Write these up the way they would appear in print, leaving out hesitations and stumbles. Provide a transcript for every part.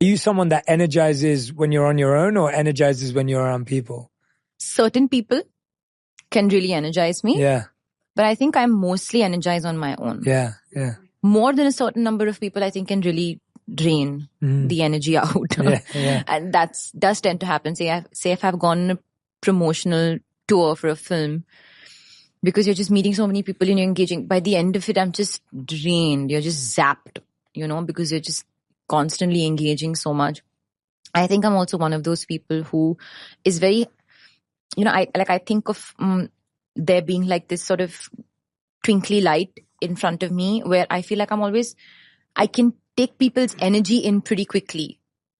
Are you someone that energizes when you're on your own or energizes when you're around people? Certain people can really energize me. Yeah. But I think I'm mostly energized on my own. Yeah, yeah. More than a certain number of people, I think, can really drain the energy out. Yeah. And that does tend to happen. Say if I've gone on a promotional tour for a film, because you're just meeting so many people and you're engaging. By the end of it, I'm just drained. You're just zapped, because you're just constantly engaging so much. I think I'm also one of those people who is very, I think of there being like this sort of twinkly light in front of me where I feel like I can take people's energy in pretty quickly.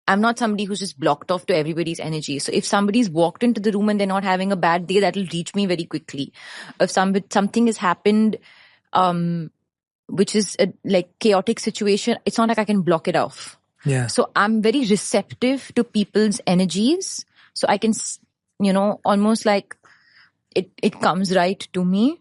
I'm not somebody who's just blocked off to everybody's energy. So if somebody's walked into the room and they're not having a bad day, that'll reach me very quickly. If something has happened, which is a chaotic situation, it's not like I can block it off. Yeah. So I'm very receptive to people's energies. So I can, almost like it comes right to me.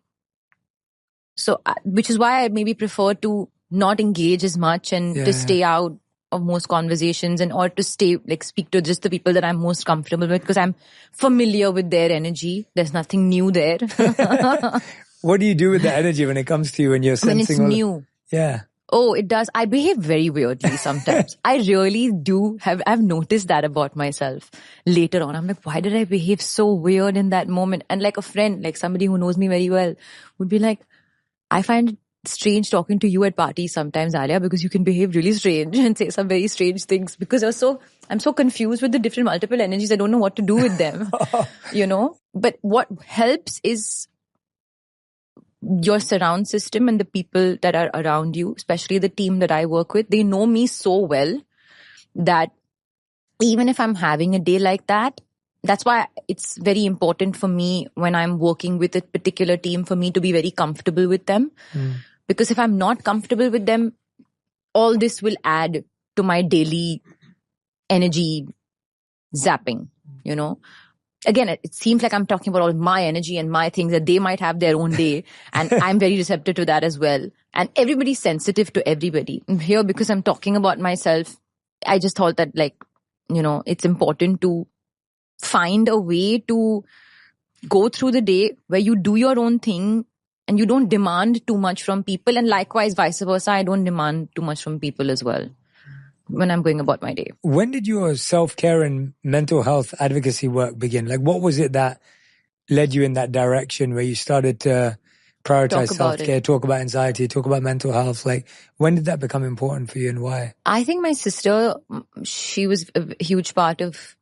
So, which is why I maybe prefer to not engage as much and to stay out of most conversations or to speak to just the people that I'm most comfortable with because I'm familiar with their energy. There's nothing new there. What do you do with the energy when it comes to you when you're sensing when it's new? Yeah. Oh, it does. I behave very weirdly sometimes. I really do I've noticed that about myself later on. I'm like, why did I behave so weird in that moment? And like a friend, like somebody who knows me very well would be like, I find it strange talking to you at parties sometimes, Alia, because you can behave really strange and say some very strange things because I'm so confused with the different multiple energies. I don't know what to do with them, But what helps is your surround system and the people that are around you, especially the team that I work with. They know me so well that even if I'm having a day like that, that's why it's very important for me when I'm working with a particular team for me to be very comfortable with them. Because if I'm not comfortable with them, all this will add to my daily energy zapping, Again, it seems like I'm talking about all my energy and my things that they might have their own day. And I'm very receptive to that as well. And everybody's sensitive to everybody. And here, because I'm talking about myself, I just thought that it's important to find a way to go through the day where you do your own thing and you don't demand too much from people. And likewise, vice versa, I don't demand too much from people as well when I'm going about my day. When did your self-care and mental health advocacy work begin? Like, what was it that led you in that direction where you started to prioritize self-care, talk about anxiety, talk about mental health? Like, when did that become important for you and why? I think my sister, she was a huge part of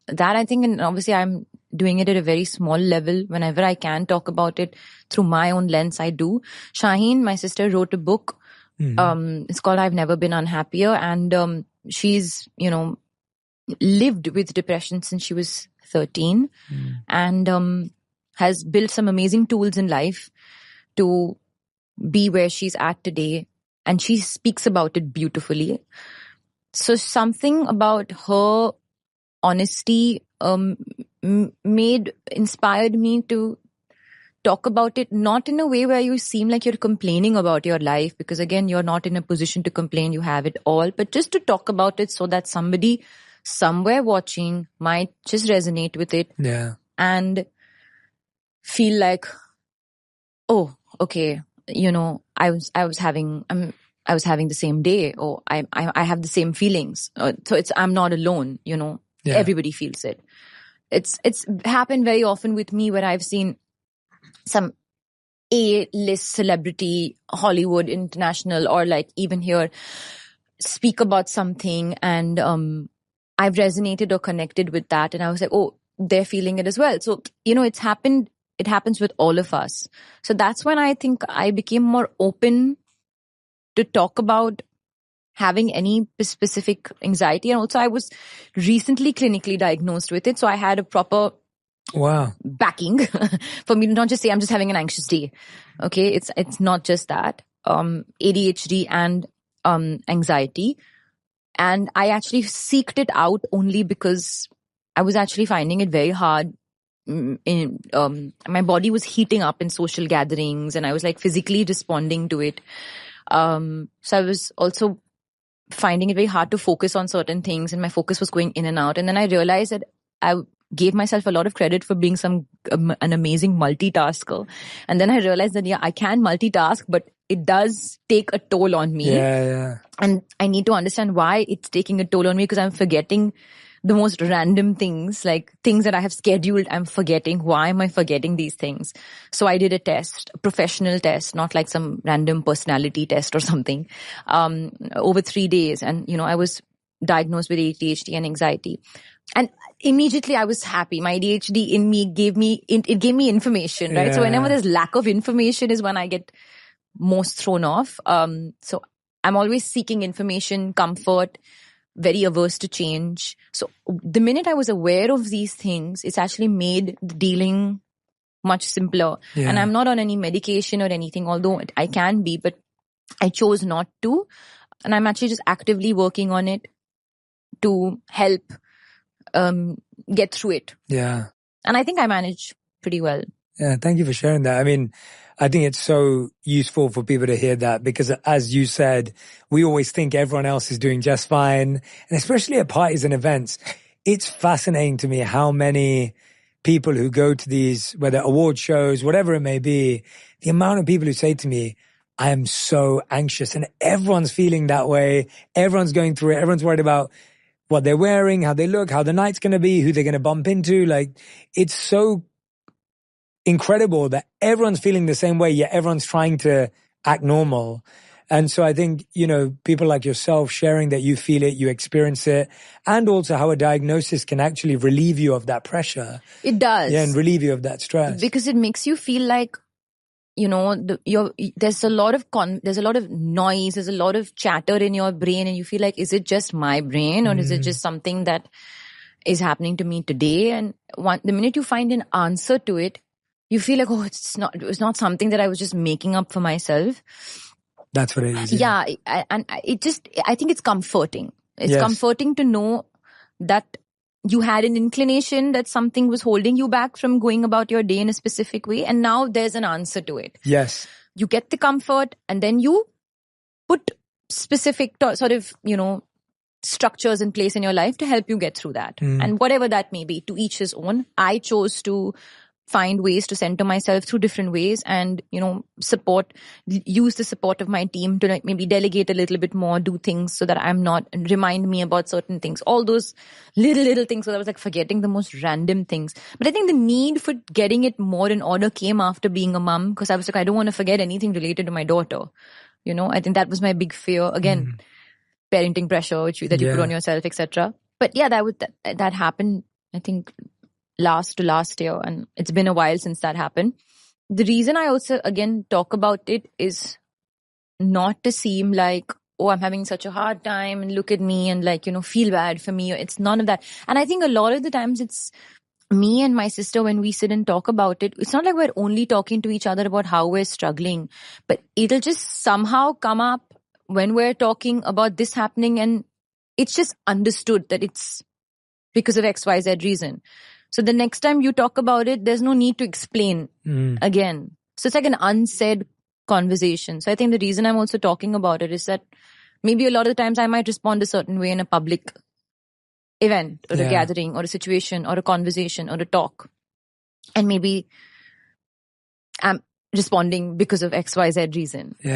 that, I think. And obviously, I'm doing it at a very small level. Whenever I can talk about it through my own lens, I do. Shaheen, my sister, wrote a book. It's called I've Never Been Unhappier. And she's, lived with depression since she was 13 and has built some amazing tools in life to be where she's at today. And she speaks about it beautifully. So something about her honesty inspired me to talk about it, not in a way where you seem like you're complaining about your life, because again, you're not in a position to complain, you have it all, but just to talk about it so that somebody somewhere watching might just resonate with it and feel like, oh, okay, I was having the same day, or I have the same feelings. So I'm not alone, Everybody feels it. It's happened very often with me where I've seen some A-list celebrity, Hollywood, international, or like even here, speak about something and I've resonated or connected with that. And I was like, oh, they're feeling it as well. So, it's happened. It happens with all of us. So that's when I think I became more open to talk about having any specific anxiety. And also I was recently clinically diagnosed with it. So I had a proper backing for me to not just say I'm just having an anxious day. Okay. It's not just that. ADHD and anxiety. And I actually seeked it out only because I was actually finding it very hard. My body was heating up in social gatherings and I was like physically responding to it. So I was also finding it very hard to focus on certain things, and my focus was going in and out. And then I realized that I gave myself a lot of credit for being an amazing multitasker. And then I realized that, I can multitask, but it does take a toll on me. Yeah. And I need to understand why it's taking a toll on me, because I'm forgetting the most random things, like things that I have scheduled. I'm forgetting. Why am I forgetting these things? So I did a test, a professional test, not like some random personality test or something, over 3 days. And, I was diagnosed with ADHD and anxiety. And immediately I was happy. My ADHD in me gave me information, right? Yeah. So whenever there's lack of information is when I get most thrown off. So I'm always seeking information, comfort, very averse to change. So the minute I was aware of these things, it's actually made dealing much simpler. Yeah. And I'm not on any medication or anything, although I can be, but I chose not to. And I'm actually just actively working on it to help get through it. Yeah. And I think I manage pretty well. Yeah, thank you for sharing that. I mean, I think it's so useful for people to hear that, because as you said, we always think everyone else is doing just fine. And especially at parties and events, it's fascinating to me how many people who go to these, whether award shows, whatever it may be, the amount of people who say to me, I am so anxious, and everyone's feeling that way. Everyone's going through it. Everyone's worried about what they're wearing, how they look, how the night's going to be, who they're going to bump into. Like, it's so incredible that everyone's feeling the same way, yet everyone's trying to act normal. And so I think, people like yourself sharing that you feel it, you experience it, and also how a diagnosis can actually relieve you of that pressure. It does. Yeah, and relieve you of that stress. Because it makes you feel like, there's a lot of noise, there's a lot of chatter in your brain, and you feel like, is it just my brain, or is it just something that is happening to me today? And the minute you find an answer to it, you feel like, it's not something that I was just making up for myself. That's what it is. Yeah. And I think it's comforting. It's comforting to know that you had an inclination that something was holding you back from going about your day in a specific way. And now there's an answer to it. Yes. You get the comfort, and then you put specific sort of, structures in place in your life to help you get through that. And whatever that may be, to each his own. I chose to find ways to center myself through different ways, and, use the support of my team to maybe delegate a little bit more, do things so that I'm not, and remind me about certain things, all those little things. So I was forgetting the most random things. But I think the need for getting it more in order came after being a mom, because I was I don't want to forget anything related to my daughter. I think that was my big fear. Again, parenting pressure, that you put on yourself, etc. But yeah, that happened, I think, last year, and it's been a while since that happened. The reason I also again talk about it is not to seem like, I'm having such a hard time and look at me and feel bad for me. It's none of that. And I think a lot of the times it's me and my sister, when we sit and talk about it, it's not like we're only talking to each other about how we're struggling, but it'll just somehow come up when we're talking about this happening, and it's just understood that it's because of XYZ reason. So the next time you talk about it, there's no need to explain again. So it's like an unsaid conversation. So I think the reason I'm also talking about it is that maybe a lot of the times I might respond a certain way in a public event or a gathering or a situation or a conversation or a talk. And maybe I'm responding because of XYZ reason. Yeah.